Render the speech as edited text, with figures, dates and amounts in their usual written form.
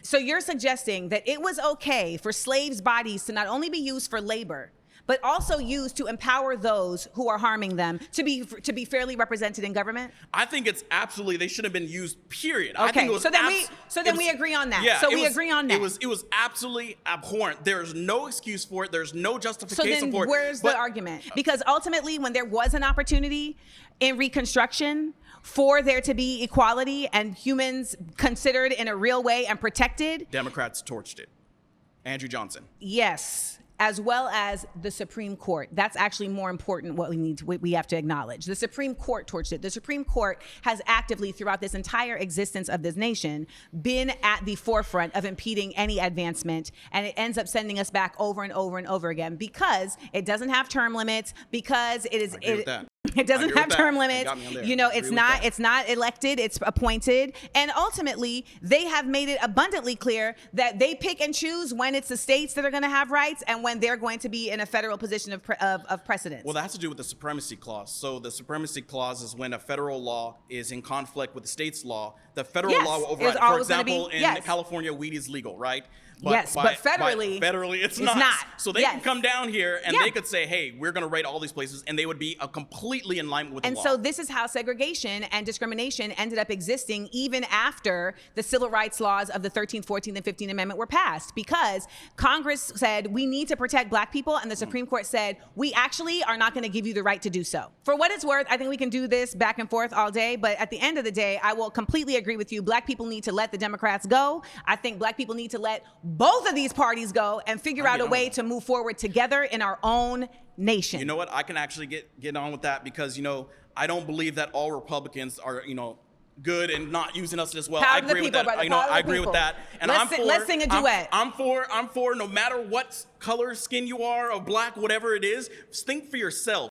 So you're suggesting that it was okay for slaves' bodies to not only be used for labor, but also used to empower those who are harming them to be fairly represented in government? I think it's absolutely, they should have been used, period. Okay, I think it was so then we agree on that. Yeah, so we agree on that. It was absolutely abhorrent. There's no excuse for it. There's no justification for it. So then where's the argument? Because ultimately, when there was an opportunity in Reconstruction for there to be equality and humans considered in a real way and protected, Democrats torched it. Andrew Johnson. Yes. As well as the Supreme Court. That's actually more important what we have to acknowledge. The Supreme Court torched it. The Supreme Court has actively, throughout this entire existence of this nation, been at the forefront of impeding any advancement, and it ends up sending us back over and over and over again because it doesn't have term limits, because it doesn't have term limits. You know, it's not elected, it's appointed. And ultimately, they have made it abundantly clear that they pick and choose when it's the states that are going to have rights and when they're going to be in a federal position of precedence. Well, that has to do with the supremacy clause. So the supremacy clause is when a federal law is in conflict with the state's law. The federal law will override. For example, in California, weed is legal, right? But federally, it's not. So they can come down here and they could say, hey, we're going to raid all these places, and they would be completely in line with the law. And so this is how segregation and discrimination ended up existing even after the civil rights laws of the 13th, 14th, and 15th Amendment were passed, because Congress said we need to protect Black people, and the Supreme Court said we actually are not going to give you the right to do so. For what it's worth, I think we can do this back and forth all day, but at the end of the day, I will completely agree with you. Black people need to let the Democrats go. I think Black people need to let both of these parties go and figure out a way to move forward together in our own nation. You know what? I can actually get on with that because, you know, I don't believe that all Republicans are, you know, good and not using us as well. I agree with that. I agree with that. And let's sing a duet. I'm for no matter what color skin you are, or Black, whatever it is, think for yourself.